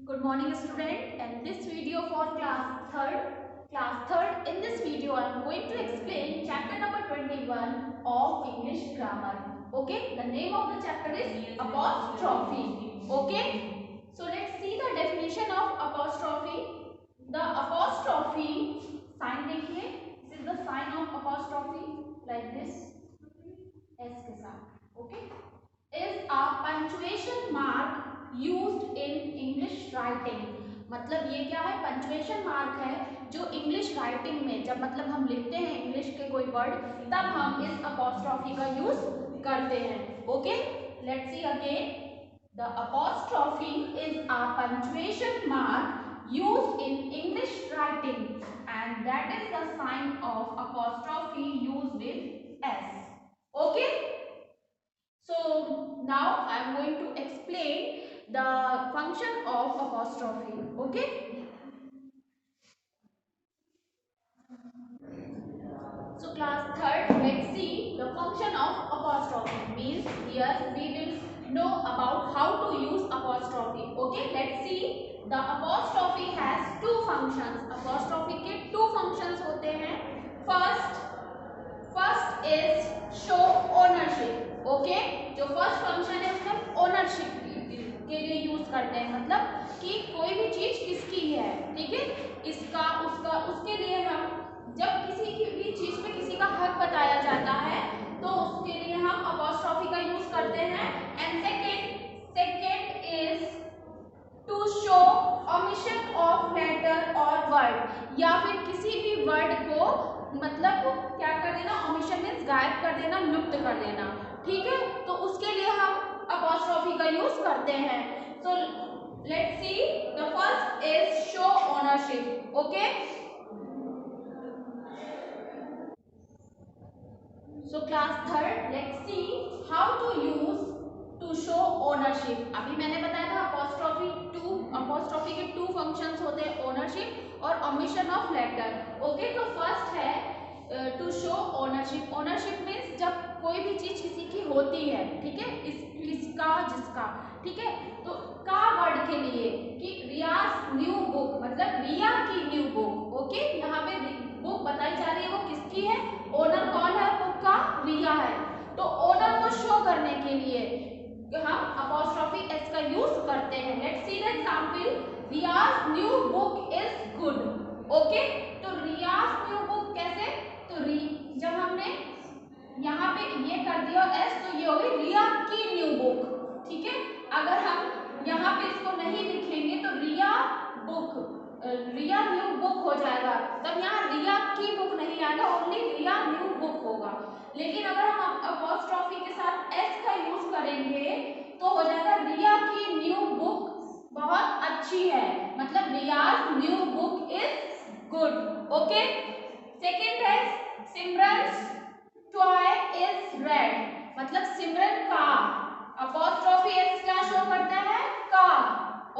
Good morning student, and this video for class third. In this video I am going to explain chapter number 21 of English grammar. Okay, the name of the chapter is apostrophe. Okay, so let's see the definition of apostrophe. The apostrophe sign देखिए, this is the sign of apostrophe like this S के साथ. Okay, is a punctuation mark used in English writing. मतलब ये क्या है, punctuation mark है जो English writing में जब मतलब हम लिखते हैं इंग्लिश के कोई वर्ड तब हम इस अपॉस्ट्रॉफी का यूज करते हैं. Okay, let's see again. The apostrophe is a punctuation mark used in English writing and that is the sign of apostrophe used with S. Okay, so now I am going to explain the function of apostrophe. Okay, so class third, let's see the function of apostrophe. Means here we will know about how to use apostrophe. Okay, let's see. The apostrophe has two functions. apostrophe के two functions होते हैं. First is show ownership. Okay, जो first function है उसमें ownership के लिए use करते हैं, मतलब कि कोई भी चीज किसकी है. ठीक है, इसका उसका उसके लिए हम जब किसी की भी चीज पे किसी का हक बताया जाता है तो उसके लिए हम अपॉस्ट्रॉफी का यूज करते हैं. And second is to show omission of letter और वर्ड, या फिर किसी भी वर्ड को मतलब क्या कर देना, ओमिशन मीन्स गायब कर देना, लुप्त कर देना. ठीक है, तो उसके लिए हम अपॉस्ट्रॉफी का यूज करते हैं. So let's see, the first is show ownership. Okay, so class third, let's see how to use to show ownership. अभी मैंने बताया था अपॉस्ट्रॉफी के टू फंक्शंस होते हैं, ओनरशिप और ओमिशन ऑफ लेटर. ओके, तो फर्स्ट है to show ownership. Ownership means जब कोई भी चीज किसी की होती है. ठीक है, किसका जिसका. ठीक है, तो का वर्ड के लिए कि रियाज न्यू बुक, मतलब रिया की न्यू बुक. ओके, यहाँ पे बुक बताई जा रही है वो किसकी है, ओनर कौन है बुक का, रिया है. तो ओनर को शो करने के लिए हम अपॉस्ट्रॉफी एस का यूज करते हैं. Let's see the example. Riyaz new book is good. Okay, तो रियाज न्यू बुक कैसे, तो जब हमने यहाँ पे ये कर दिया एस तो ये हो गई रिया की न्यू बुक. ठीक है, अगर हम यहाँ पे इसको नहीं लिखेंगे तो रिया न्यू बुक हो जाएगा, तब यहाँ रिया की बुक नहीं आएगा, ओनली रिया न्यू बुक होगा. लेकिन अगर हम अपॉस्ट्रॉफी के साथ एस का यूज करेंगे तो हो जाएगा रिया की न्यू बुक बहुत अच्छी है, मतलब Riyaz new book is good. Okay, second है सिमरन्स टॉय इज रेड, मतलब सिमरन का अपॉस्ट्रॉफी एस क्या शो करता है, का.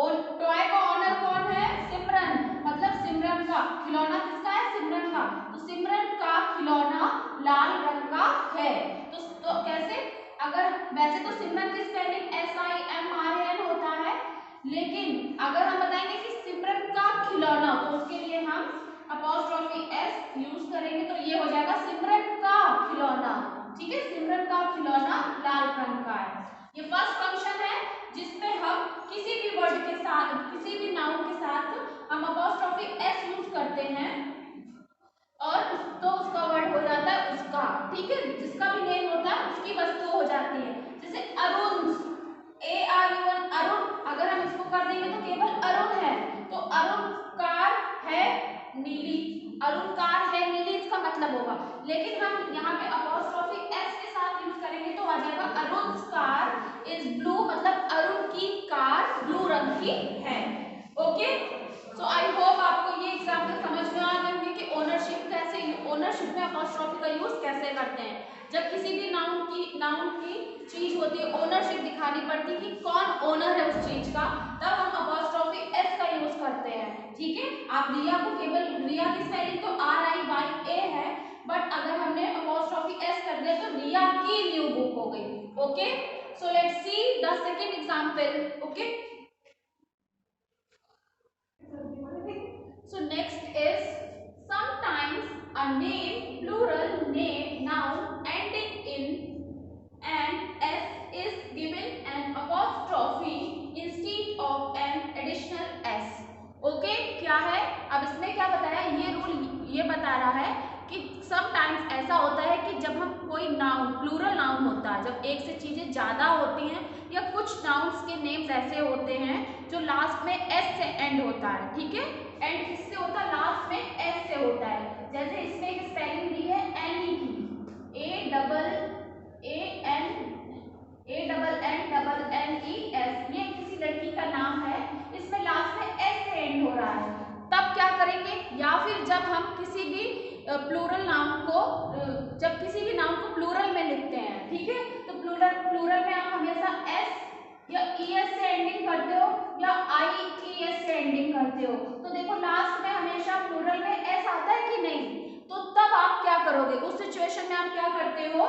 और टॉय का ऑनर कौन है, सिमरन, मतलब सिमरन का खिलौना किसका है, सिमरन का. तो सिमरन का खिलौना लाल रंग का है. तो कैसे, अगर वैसे तो सिमरन की स्पेलिंग SIMRAN होता है, लेकिन अगर हम बताएंगे कि सिमरन का खिलौना तो उसके लिए हम अपॉस्ट्रॉफी एस यूज करेंगे, तो ये हो जाएगा सिमरन का खिलौना. ठीक है, सिमरन का खिलौना लाल रंग का है. ये फर्स्ट फंक्शन है जिसमें हम किसी भी वर्ड के साथ, किसी भी नाउन के साथ हम अपॉस्ट्रॉफी एस यूज करते हैं और तो उसका वर्ड हो जाता है उसका. ठीक है, जिसका भी नेम होता है उसकी वस्तु हो जाती है. जैसे अरुण, ARUN, अरुण, अगर हम इसको कर देंगे तो केवल अरुण है, तो अरुण कार है नीली, अरुण कार है नीली इसका मतलब होगा. लेकिन हम यहाँ पे अपॉस्ट्रॉफी एस के साथ यूज करेंगे तो आ जाएगा अरुण कार इज ब्लू, मतलब अरुण की कार ब्लू रंग की है. ओके, सो आई होप आपको ये एग्जांपल समझ में आ गए होंगे कि ओनरशिप में अपॉस्ट्रॉफी का यूज कैसे करते हैं. जब किसी भी नाउन की चीज होती है, ओनरशिप दिखानी पड़ती है कि कौन ओनर है उस चीज का, तब हम अपॉस्ट्रॉफी एस का यूज करते हैं. ठीक है, आप रिया को केवल रिया की स्पेलिंग तो RIYA है, बट अगर हमने अपॉस्ट्रॉफी एस कर दिया तो रिया की न्यू बुक हो गई. Okay, so let's see the second example. Okay, name, plural name, noun ending in an s is given an apostrophe instead of an additional s. Okay क्या है, अब इसमें क्या बताया, ये रूल ये बता रहा है कि समटाइम्स ऐसा होता है कि जब हम कोई नाउन, प्लूरल नाउन होता है, जब एक से चीजें ज्यादा होती हैं, या कुछ नाउन्स के नेम्स ऐसे होते हैं जो लास्ट में एस से एंड होता है, ठीक है, एंड किससे होता है, लास्ट में एस से होता है। जैसे इसमें एक स्पेलिंग दी है एनी की, A double N E S, ये किसी लड़की का नाम है, इसमें लास्ट में एस से एंड हो रहा है, तब क्या करेंगे, या फिर जब हम किसी भी प्लूरल नाउन को, जब किसी भी नाउन को प्लूरल में लिखते हैं, ठीक है, तो प्लूरल में आप हमेशा एस या ईएस से एंडिंग करते हो या आईईएस से एंडिंग करते हो, तो देखो लास्ट में हमेशा प्लूरल में एस आता है कि नहीं, तो तब आप क्या करोगे, उस सिचुएशन में आप क्या करते हो,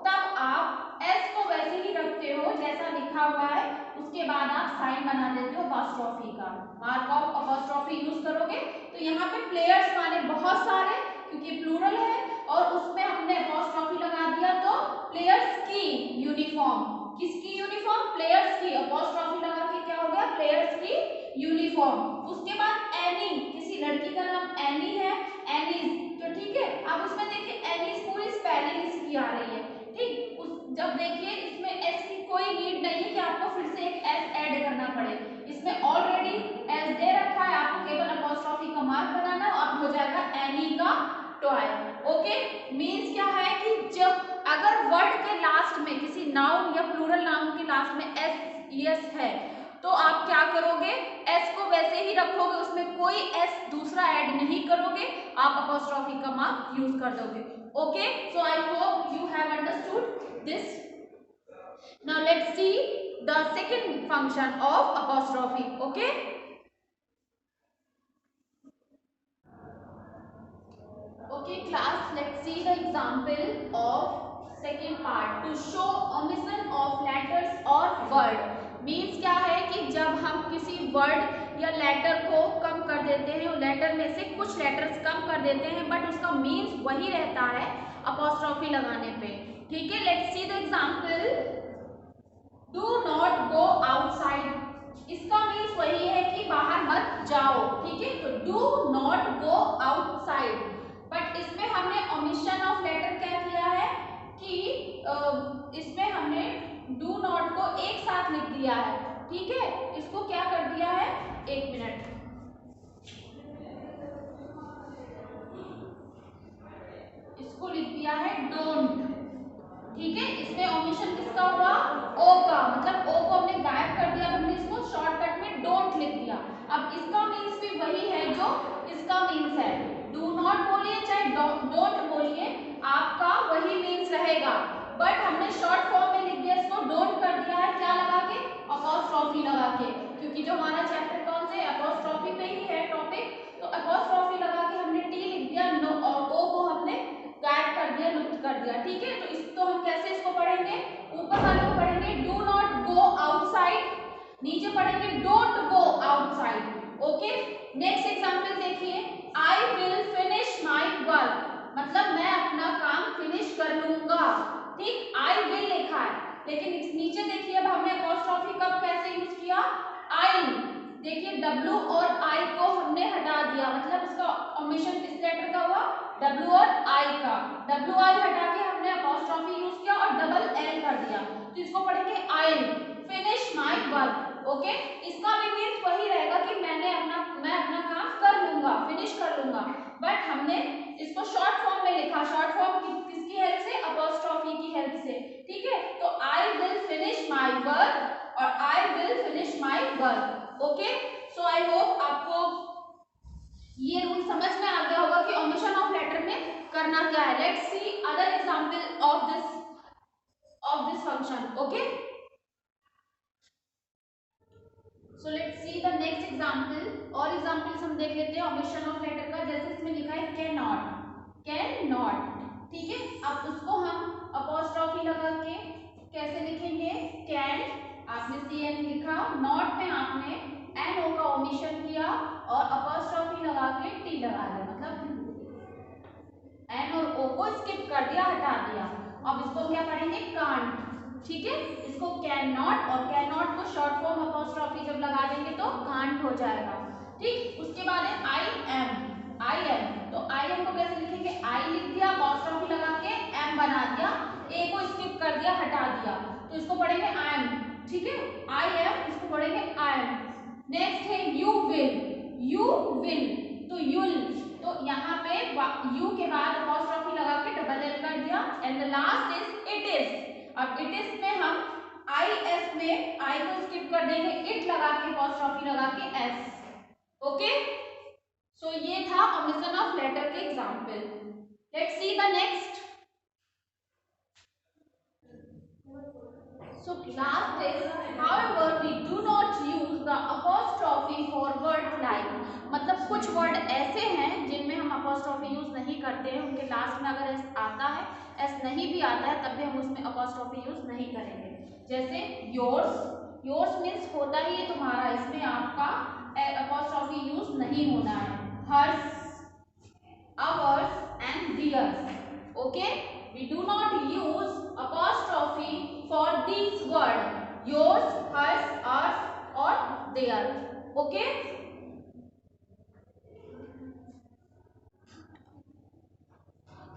तब आप एस को वैसे ही रखते हो जैसा लिखा हुआ है, उसके बाद आप साइन बना देते हो अपॉस्ट्रोफी का, मार्क ऑफ अपॉस्ट्रोफी यूज करोगे। तो यहाँ पे प्लेयर्स माने बहुत सारे, क्योंकि प्लूरल है और उसमें हमने अपॉस्ट्रोफी लगा दिया, तो प्लेयर्स की यूनिफॉर्म, किसकी यूनिफॉर्म, प्लेयर्स की, अपॉस्ट्रोफी लगा के क्या हो गया, प्लेयर्स की यूनिफॉर्म। उसके बाद एनी, किसी लड़की का नाम एनी है, एनीज, तो ठीक है, अब उसमें देखिए एनीज पूरी स्पेलिंग इसकी आ रही है, ठीक, जब देखिए इसमें एस की कोई नीड नहीं है कि आपको फिर से एक एस ऐड करना पड़े, इसमें ऑलरेडी एस दे रखा है, आपको केवल अपॉस्ट्रोफी का मार्क बनाना है, अब हो जाएगा एनी का टॉय। ओके, मींस क्या है कि जब अगर वर्ड के लास्ट में किसी नाउन या प्लूरल नाउन के लास्ट में एस यस है, तो आप क्या करोगे, एस को वैसे ही रखोगे, उसमें कोई एस दूसरा ऐड नहीं करोगे, आप अपॉस्ट्रोफी का मार्क यूज कर दोगे। Okay, so I hope you have understood this. Now let's see the second function of apostrophe. Okay, class, let's see the example of second part. To show omission of letters or word means क्या है कि जब हम किसी word या letter को कम कर देते हैं, लेटर में से कुछ लेटर्स कम कर देते हैं, बट उसका मीन्स वही रहता है अपॉस्ट्रोफी लगाने पे, ठीक है। Let's see the example, do not go outside, इसका मीन्स वही है कि बाहर मत जाओ, ठीक है, तो do not go outside, but इसमें हमने ओमिशन ऑफ लेटर क्या किया है कि इसमें हमने डू नॉट को एक साथ लिख दिया है, ठीक है, इसको क्या कर दिया है, एक मिनट, इसको लिख दिया है डोंट, ठीक है, इसमें ओमिशन किसका हुआ, ओ का, मतलब ओ को हमने गायब कर दिया, हमने इसको शॉर्टकट में डोंट लिख दिया। अब इसका मीन्स भी वही है जो इसका मीन्स है, डू नॉट बोलिए चाहे डोंट बोलिए, आपका वही मीन्स रहेगा, बट हमने शॉर्ट फॉर्म में लिख दिया, इसको डोंट कर दिया है, क्या लगा के, अपॉस्ट्रोफी लगा के, क्योंकि जो हमारा चैप्टर कौन से अपॉस्ट्रोफी पे ही है टॉपिक, तो अपॉस्ट्रोफी लगा के हमने टी लिख दिया, नो और ओ को हमने गायब कर दिया, लुप्त कर दिया, ठीक है। तो इस तो हम कैसे इसको पढ़ेंगे, ऊपर वाले को पढ़ेंगे डू नॉट गो आउटसाइड, नीचे पढ़ेंगे don't go outside. Okay, next example देखिए, I will finish my work, मतलब मैं अपना काम फिनिश कर लूंगा, ठीक, आई विल लिखा है, लेकिन नीचे देखिए अब हमने अपॉस्ट्रोफी कब कैसे यूज किया, आई, देखिए W और I को हमने हटा दिया, मतलब इसका ओमिशन किस लेटर का हुआ, W और I का, WI हटा के हमने अपॉस्ट्रोफी यूज किया और डबल L कर दिया, तो इसको पढ़ेंगे I'll finish my work। Okay, इसका भी मीन्स वही रहेगा कि मैं अपना काम कर लूंगा, फिनिश कर लूंगा, बट हमने इसको शॉर्ट फॉर्म में लिखा, शॉर्ट फॉर्म किसकी हेल्प से, अपॉस्ट्रोफी की हेल्प से, ठीक है, तो I will finish my work और I will finish my work। Okay, so I hope आपको ये रूल समझ में आ गया होगा कि ओमिशन ऑफ लेटर में करना क्या है। Let's C other example of this function. Okay, so let's see the next example, और एग्जांपल्स हम देख लेते हैं ओमिशन ऑफ लेटर का, जैसे इसमें लिखा है कैन नॉट, ठीक है, अब उसको हम अपॉस्ट्रोफी लगा के कैसे लिखेंगे, कैन, आपने CN लिखा, नॉट में आपने NO का ओमिशन किया और अपॉस्ट्रोफी लगा के T लगा दिया, मतलब एन और ओ को स्किप कर दिया, हटा दिया। अब इसको क्या पढ़ेंगे, कांट, ठीक है। इसको कैन नॉट, और कैन नॉट को शॉर्ट फॉर्म अपॉस्ट्रॉफी जब लगा देंगे तो कांट हो जाएगा, ठीक। उसके बाद है आई एम, आई एम, तो आई एम को कैसे लिखेंगे, आई लिख दिया, अपॉस्ट्रॉफी लगा के एम बना दिया, ए को स्किप कर दिया, हटा दिया, तो इसको पढ़ेंगे आई एम, ठीक है। आई एम, इसको पढ़ेंगे आई एम। नेक्स्ट है यू विल, यू विल, तो यूल, तो यहाँ पे यू के बाद अपॉस्ट्रॉफी लगा के डबल एल कर दिया, and the last is it is. अब इट इज में हम आई एस में आई को स्किप कर देंगे, इट लगा के अपॉस्ट्रॉफी लगा के एस, ओके। सो ये था ओमिशन ऑफ लेटर के example. Let's see the next. So last is, however we do not use the apostrophe for word like, मतलब कुछ वर्ड ऐसे हैं जिनमें हम apostrophe यूज नहीं करते हैं, उनके लास्ट में अगर एस आता है, एस नहीं भी आता है, तब भी हम उसमें apostrophe यूज नहीं करेंगे। जैसे yours, yours मीन्स होता ही है तुम्हारा, इसमें आपका apostrophe यूज नहीं होना है। hers, ours and theirs, okay, we do not use apostrophe for these words, yours, hers, ours or their, okay.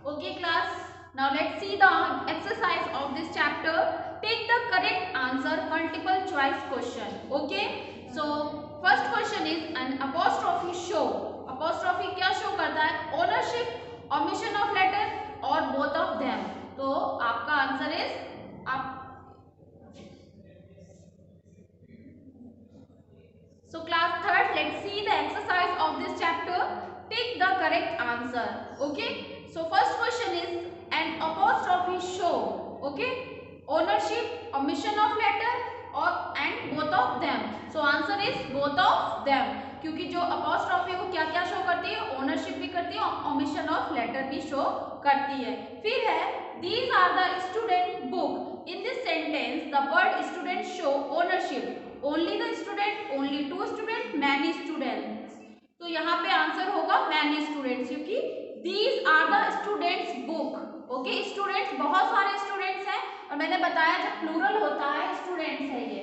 Okay class, now let's see the exercise of this chapter. Take the correct answer, multiple choice question, okay. So first question is, an apostrophe show, apostrophe क्या show करता है, ownership, omission of letter और both of them, तो आपका answer is आप। So class third, let's see the exercise of this chapter. Take the correct answer, okay. So first question is, an apostrophe show, okay, ownership, omission of letter और and both of them, so answer is both of them, क्योंकि जो apostrophe को क्या क्या show करती है, ownership भी करती है, omission of letter भी शो करती है। फिर है, these are the student book, in this sentence the word student show ownership, only the student, only two student, many students, तो यहाँ पे आंसर होगा many students, क्योंकि these are the students book, okay. Students बहुत सारे students हैं, और मैंने बताया जब प्लूरल होता है स्टूडेंट्स है ये,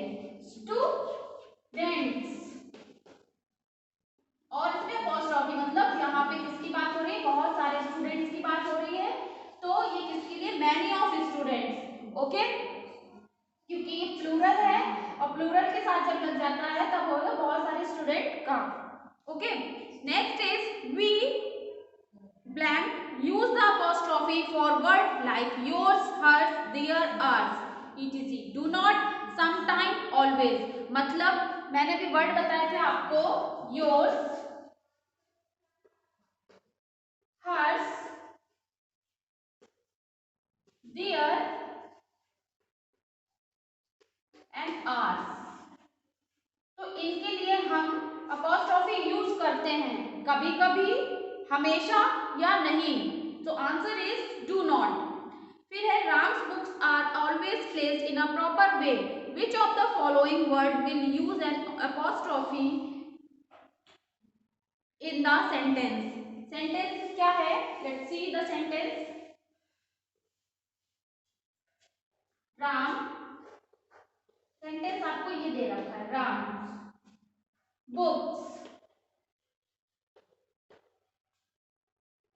स्टूडेंट्स, और इसमें अपॉस्ट्रॉफी मतलब यहाँ पे किसकी बात हो रही है, बहुत सारे स्टूडेंट्स की बात हो रही है, तो ये किसके लिए, मैनी ऑफ स्टूडेंट्स, ओके, क्योंकि ये प्लूरल है और प्लूरल के साथ जब लग जाता है तब होगा बहुत सारे स्टूडेंट का, okay. Next is, we blank use the apostrophe for word like yours, hers, their, ours, etc. do not, sometime, always, मतलब मैंने भी वर्ड बताए थे आपको, yours, hers, their and ours, तो इनके लिए हम अपॉस्ट्रॉफी यूज करते हैं, कभी कभी, हमेशा या नहीं, तो आंसर इज डू नॉट। फिर है, Ram's books are always placed in a proper way, which of the following word will use an apostrophe in the sentence, sentence क्या है, let's see the sentence. Ram, sentence आपको ये दे रखा है, Ram books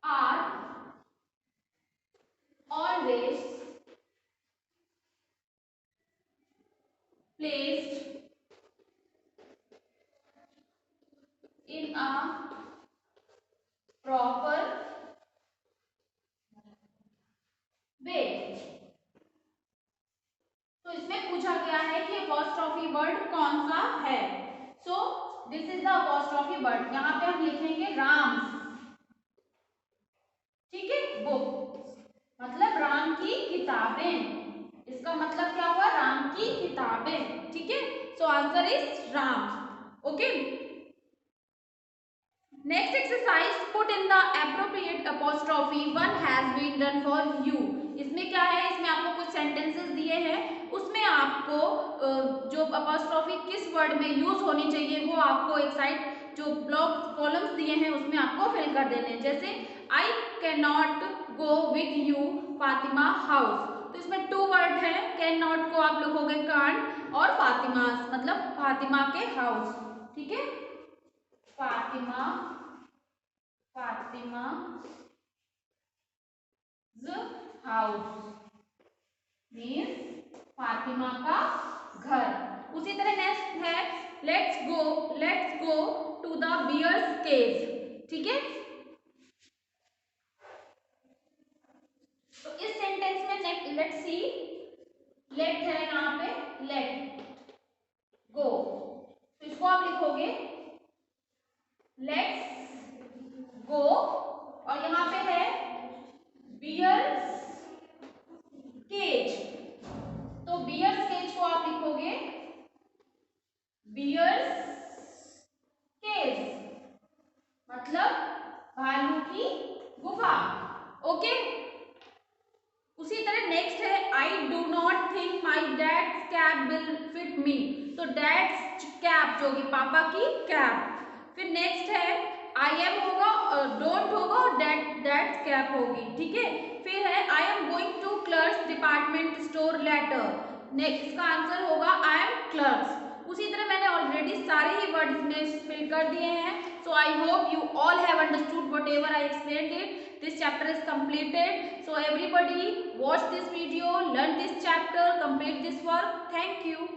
are always placed in a proper way, तो इसमें पूछा गया है कि अपॉस्ट्रॉफी वर्ड कौन सा है, so this is the apostrophe word, यहाँ पे हम लिखेंगे राम्स, ठीक है, बुक मतलब राम की किताबें, इसका मतलब क्या हुआ, राम की किताबें, ठीक है, so answer is Ram, okay. Next exercise, put in the appropriate apostrophe, one has been done for you, इसमें क्या है, इसमें आपको कुछ सेंटेंसेस दिए हैं, उसमें आपको जो अपॉस्ट्रॉफी किस वर्ड में यूज होनी चाहिए वो आपको एक साइड जो ब्लॉक कॉलम्स दिए हैं उसमें आपको फिल कर देने हैं। जैसे I can not go with you Fatima house, तो इसमें 2 वर्ड है, कैन नॉट को आप लिखोगे कांट और फातिमा मतलब फातिमा के हाउस, ठीक है। फातिमा हाउस मीन्स फातिमा का घर। उसी तरह नेक्स्ट है let's go to the bears cage, ठीक है। तो इस सेंटेंस में लेट्स सी, लेट है यहाँ पे, लेट गो, तो इसको आप लिखोगे लेट्स गो, और यहाँ पे है बियर्स केज, तो बियर्स केज को आप लिखोगे बियर्स केज मतलब भालू की गुफा, ओके। उसी तरह नेक्स्ट है I do not think my dad's cap will fit me, तो डैड्स कैप जो कि पापा की कैप। फिर नेक्स्ट है आई एम होगा और डोंट होगा और दैट्स कैप होगी, ठीक है। फिर है I am going to clerks department store later, next इसका आंसर होगा आई एम क्लर्क्स। उसी तरह मैंने ऑलरेडी सारे ही वर्ड इसमें फिल कर दिए हैं। So I hope you all have understood whatever I explained it. This chapter is completed. So everybody watch this video, learn this chapter, complete this work. Thank you.